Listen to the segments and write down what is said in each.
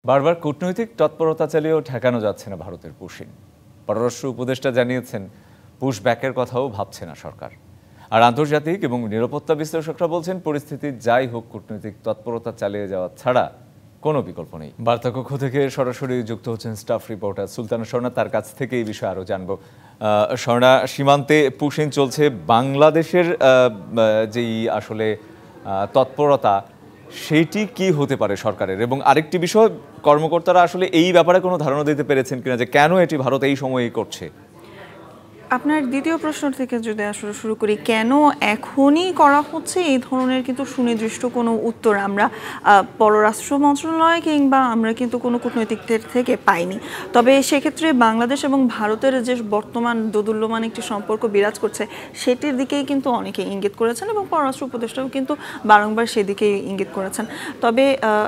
বারবার কূটনৈতিক তৎপরতা চালিয়েও ঠেকানো যাচ্ছে না ভারতের পুশিন। পররাষ্ট্র উপদেষ্টা জানিয়েছেন পুশ ব্যাকের কথাও ভাবছে না সরকার। আর আন্তর্জাতিক এবং নিরাপত্তা বিশ্লেষকরা বলছেন পরিস্থিতি যাই হোক কূটনৈতিক তৎপরতা চালিয়ে যাওয়া ছাড়া কোনো বিকল্প নেই। বার্তা কক্ষ থেকে সরাসরি যুক্ত হচ্ছেন স্টাফ রিপোর্টার সুলতানা স্বর্ণা, তার কাছ থেকে এই বিষয়ে আরও জানবো। স্বর্ণা, সীমান্তে পুশিন চলছে, বাংলাদেশের যেই আসলে তৎপরতা সেইটি কি হতে পারে সরকারের? এবং আরেকটি বিষয়, কর্মকর্তারা আসলে এই ব্যাপারে কোনো ধারণা দিতে পেরেছেন কিনা যে কেন এটি ভারত এই সময়েই করছে? আপনার দ্বিতীয় প্রশ্ন থেকে যদি আসলে শুরু করি, কেন এখনই করা হচ্ছে, এই ধরনের কিন্তু সুনির্দিষ্ট কোনো উত্তর আমরা পররাষ্ট্র মন্ত্রণালয় কিংবা আমরা কিন্তু কোনো কূটনৈতিকদের থেকে পাইনি। তবে সেক্ষেত্রে বাংলাদেশ এবং ভারতের যে বর্তমান দোদুল্যমান একটি সম্পর্ক বিরাজ করছে সেটির দিকেই কিন্তু অনেকে ইঙ্গিত করেছেন এবং পররাষ্ট্র উপদেষ্টাও কিন্তু বারংবার সেদিকেই ইঙ্গিত করেছেন। তবে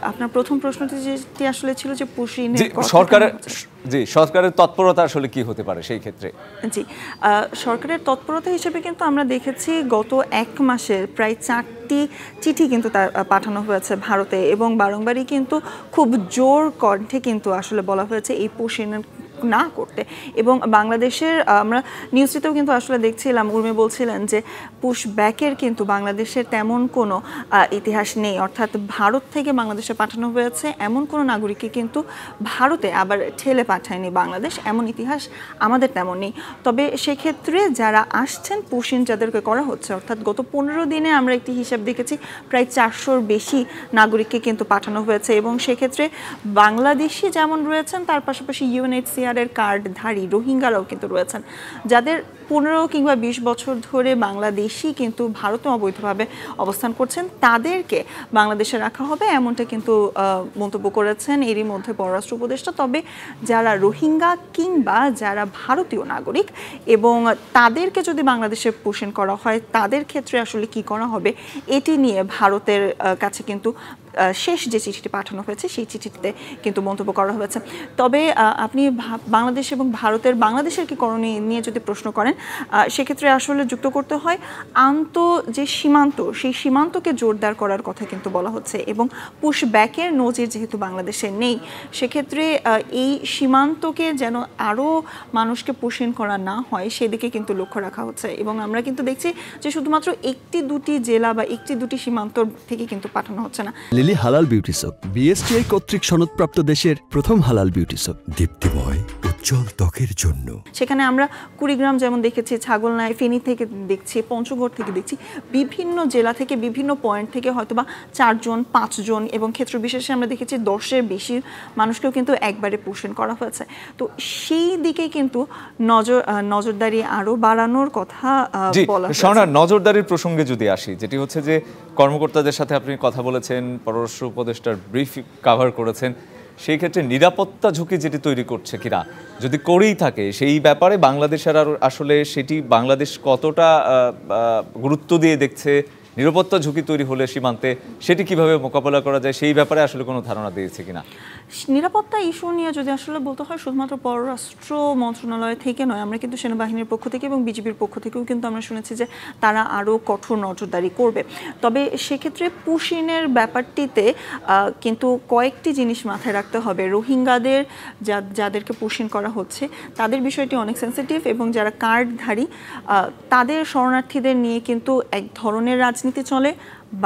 আপনার প্রথম প্রশ্নটি যেটি আসলে ছিল যে পুশিনের সরকারের তৎপরতা আসলে কি হতে পারে সেই ক্ষেত্রে? জি, সরকারের তৎপরতা হিসেবে কিন্তু আমরা দেখেছি গত এক মাসে প্রায় 4টি চিঠি কিন্তু তার পাঠানো হয়েছে ভারতে, এবং বারংবারই কিন্তু খুব জোর কণ্ঠে কিন্তু আসলে বলা হয়েছে এই পুশিনের না করতে। এবং বাংলাদেশের আমরা নিউজটিতেও কিন্তু আসলে দেখছিলাম, উর্মি বলছিলেন যে পুশ ব্যাকের কিন্তু বাংলাদেশের তেমন কোনো ইতিহাস নেই, অর্থাৎ ভারত থেকে বাংলাদেশে পাঠানো হয়েছে এমন কোনো নাগরিককে কিন্তু ভারতে আবার ঠেলে পাঠায়নি বাংলাদেশ, এমন ইতিহাস আমাদের তেমন নেই। তবে সেক্ষেত্রে যারা আসছেন পুশিন যাদেরকে করা হচ্ছে, অর্থাৎ গত 15 দিনে আমরা একটি হিসাব দেখেছি প্রায় 400-র বেশি নাগরিককে কিন্তু পাঠানো হয়েছে। এবং সেক্ষেত্রে বাংলাদেশি যেমন রয়েছেন তার পাশাপাশি UNHCR এর কার্ডধারী রোহিঙ্গারাও কিন্তু রয়েছেন, যাদের 15 কিংবা 20 বছর ধরে বাংলাদেশি কিন্তু ভারতে অবৈধভাবে অবস্থান করছেন, তাদেরকে বাংলাদেশে রাখা হবে এমনটা কিন্তু মন্তব্য করেছেন এরই মধ্যে পররাষ্ট্র উপদেষ্টা। তবে যারা রোহিঙ্গা কিংবা যারা ভারতীয় নাগরিক এবং তাদেরকে যদি বাংলাদেশে পুশিন করা হয় তাদের ক্ষেত্রে আসলে কি করা হবে এটি নিয়ে ভারতের কাছে কিন্তু শেষ যে চিঠিটি পাঠানো হয়েছে সেই চিঠিতে কিন্তু মন্তব্য করা হয়েছে। তবে আপনি বাংলাদেশ এবং বাংলাদেশের কি করণীয় নিয়ে যদি প্রশ্ন করেন, সেক্ষেত্রে আসলে যুক্ত করতে হয় যে সীমান্ত, সেই সীমান্তকে জোরদার করার কথা কিন্তু বলা হচ্ছে। এবং পুশ ব্যাকের নজির যেহেতু বাংলাদেশে নেই, সেক্ষেত্রে এই সীমান্তকে যেন আরও মানুষকে পুশিন করা না হয় সেদিকে কিন্তু লক্ষ্য রাখা হচ্ছে। এবং আমরা কিন্তু দেখছি যে শুধুমাত্র 1-2টি জেলা বা 1-2টি সীমান্ত থেকে কিন্তু পাঠানো হচ্ছে না। লিলি হালাল বিউটি সোপ, BSTI কর্তৃক সনদপ্রাপ্ত দেশের প্রথম হালাল বিউটি সোপ, দীপ্তিময় উজ্জ্বল ত্বকের জন্য। সেখানে আমরা কুড়িগ্রাম যেমন দেখেছি, ছাগলনাই, ফেনী থেকে দেখছি, পঞ্চগড় থেকে দেখছি, বিভিন্ন জেলা থেকে বিভিন্ন পয়েন্ট থেকে হয়তোবা 4 জন 5 জন এবং ক্ষেত্র বিশেষে আমরা দেখেছি 10-এর বেশি মানুষকেও কিন্তু একবারে পুশিন করা হয়েছে। তো সেই দিকে কিন্তু নজরদারি আরো বাড়ানোর কথা বলা হয়েছে। স্বর্ণা, নজরদারির প্রসঙ্গে যদি আসি, যেটি হচ্ছে যে কর্মকর্তাদের সাথে আপনি কথা বলেছেন, পররাষ্ট্র উপদেষ্টার ব্রিফ কভার করেছেন, সেই ক্ষেত্রে নিরাপত্তা ঝুঁকি যেটি তৈরি করছে কিনা, যদি করেই থাকে সেই ব্যাপারে বাংলাদেশের আসলে সেটি বাংলাদেশ কতটা গুরুত্ব দিয়ে দেখছে, নিরাপত্তা ঝুঁকি তৈরি হলে সীমান্তে সেটি কিভাবে মোকাবেলা করা যায় সেই ব্যাপারে আসলে কোনো ধারণা দিয়েছে কিনা? নিরাপত্তা ইস্যু নিয়ে যদি আসলে বলতে হয়, শুধুমাত্র পররাষ্ট্র মন্ত্রণালয় থেকে নয়, আমরা কিন্তু সেনাবাহিনীর পক্ষ থেকে এবং বিজিবির পক্ষ থেকেও কিন্তু আমরা শুনেছি যে তারা আরও কঠোর নজরদারি করবে। তবে সেক্ষেত্রে পুশিনের ব্যাপারটিতে কিন্তু কয়েকটি জিনিস মাথায় রাখতে হবে। রোহিঙ্গাদের যাদেরকে পুশিন করা হচ্ছে তাদের বিষয়টি অনেক সেন্সিটিভ, এবং যারা কার্ডধারী তাদের শরণার্থীদের নিয়ে কিন্তু এক ধরনের রাজনীতি চলে।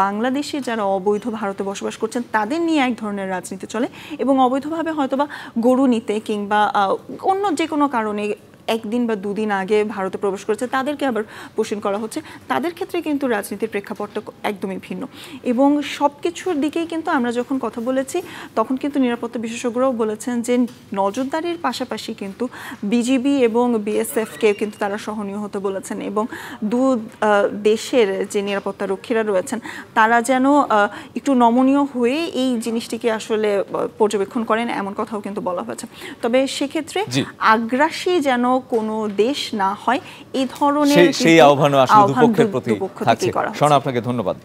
বাংলাদেশে যারা অবৈধ ভারতে বসবাস করছেন তাদের নিয়ে এক ধরনের রাজনীতি চলে, এবং অবৈধভাবে হয়তোবা গরু নিতে কিংবা অন্য যে কোনো কারণে 1 দিন বা 2 দিন আগে ভারতে প্রবেশ করেছে তাদেরকে আবার পুশিন করা হচ্ছে। তাদের ক্ষেত্রে কিন্তু রাজনীতির প্রেক্ষাপটটা একদমই ভিন্ন। এবং সব কিছুর দিকেই কিন্তু আমরা যখন কথা বলেছি তখন কিন্তু নিরাপত্তা বিশেষজ্ঞরাও বলেছেন যে নজরদারির পাশাপাশি কিন্তু বিজিবি এবং BSF-কে কিন্তু তারা সহনীয় হতে বলেছেন, এবং দেশের যে নিরাপত্তা রক্ষীরা রয়েছেন তারা যেন একটু নমনীয় হয়ে এই জিনিসটিকে আসলে পর্যবেক্ষণ করেন এমন কথাও কিন্তু বলা হয়েছে। তবে সেক্ষেত্রে আগ্রাসী যেন কোনো দেশ না হয় এই ধরনের সেই আহ্বানও আসলে দুপক্ষের প্রতি থাকছে। শোনা, আপনাকে ধন্যবাদ।